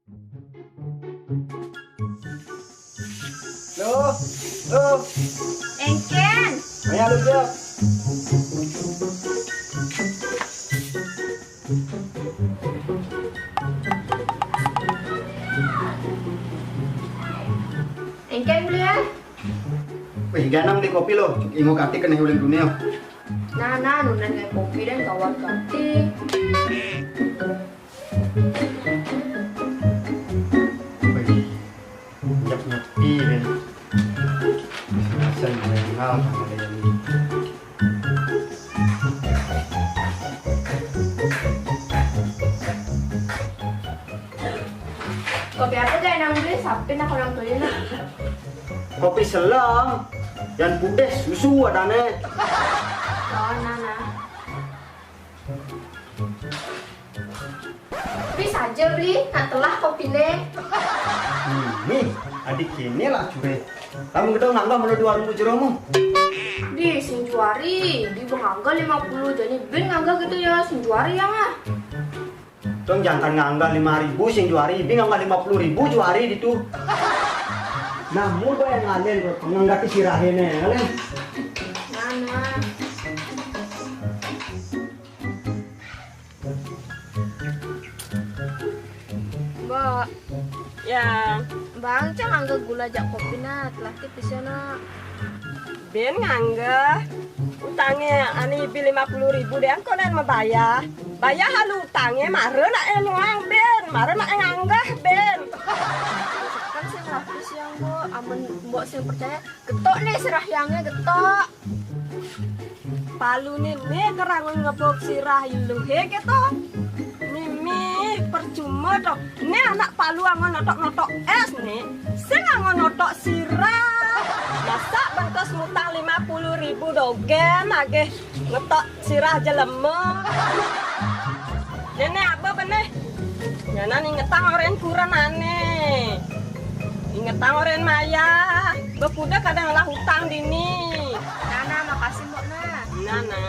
Loh, loh, Engken, ayo lu jawab. engken beli ya. Wih, ganang di kopi lo, ingo kati kena uling dunia. Nah, nunan kayak kopi dan kawan kati. Wih, jak ngerti deh. Bisa mengenal sama dia ini. Kopi apa kayak nang beli? Sapin aku nang beli nak. Kopi selang, dan putih susu adane. Oh, nah. Beli saja beli, nak telah kopi ne. Nih, adik ini lah cure. Kamu kita nggak menurut warung jeromu? Di Sinjuari, di Bangangga 50, jadi bin ngangga gitu ya, Sinjuari yang ah. Dong jangan ngangga 5.000 sing juari, ini ngangga 50.000 juari itu. Namun gue yang ngalen bro, ngangga kisirahinnya, ngalen. Nah. Mbak, Ya, bang cang angga gula jak kopi na, telah tip di sana. Ben ngangga utangnya ani bi 50.000 deh angko nen membayar. Bayar halu utangnya mare nak enuang ben, mare nak nganggah ben. Kan sih ngelatih siang bu, aman mbok sih percaya, getok nih serah yangnya getok. Palu nih kerangun ngebok sirah iluhe gitu. Mimi percuma dong. Ini anak palu angon notok-notok es nih. Sing angon notok sirah. Masa bentos ngutang 50.000 dogen ageh ngetok sirah jelema. Ini apa benih? Nyana ingetang oren kurang aneh. Ingetang oren maya. Bepuda kadang lah hutang dini. Nana makasih mbok nah. Nana.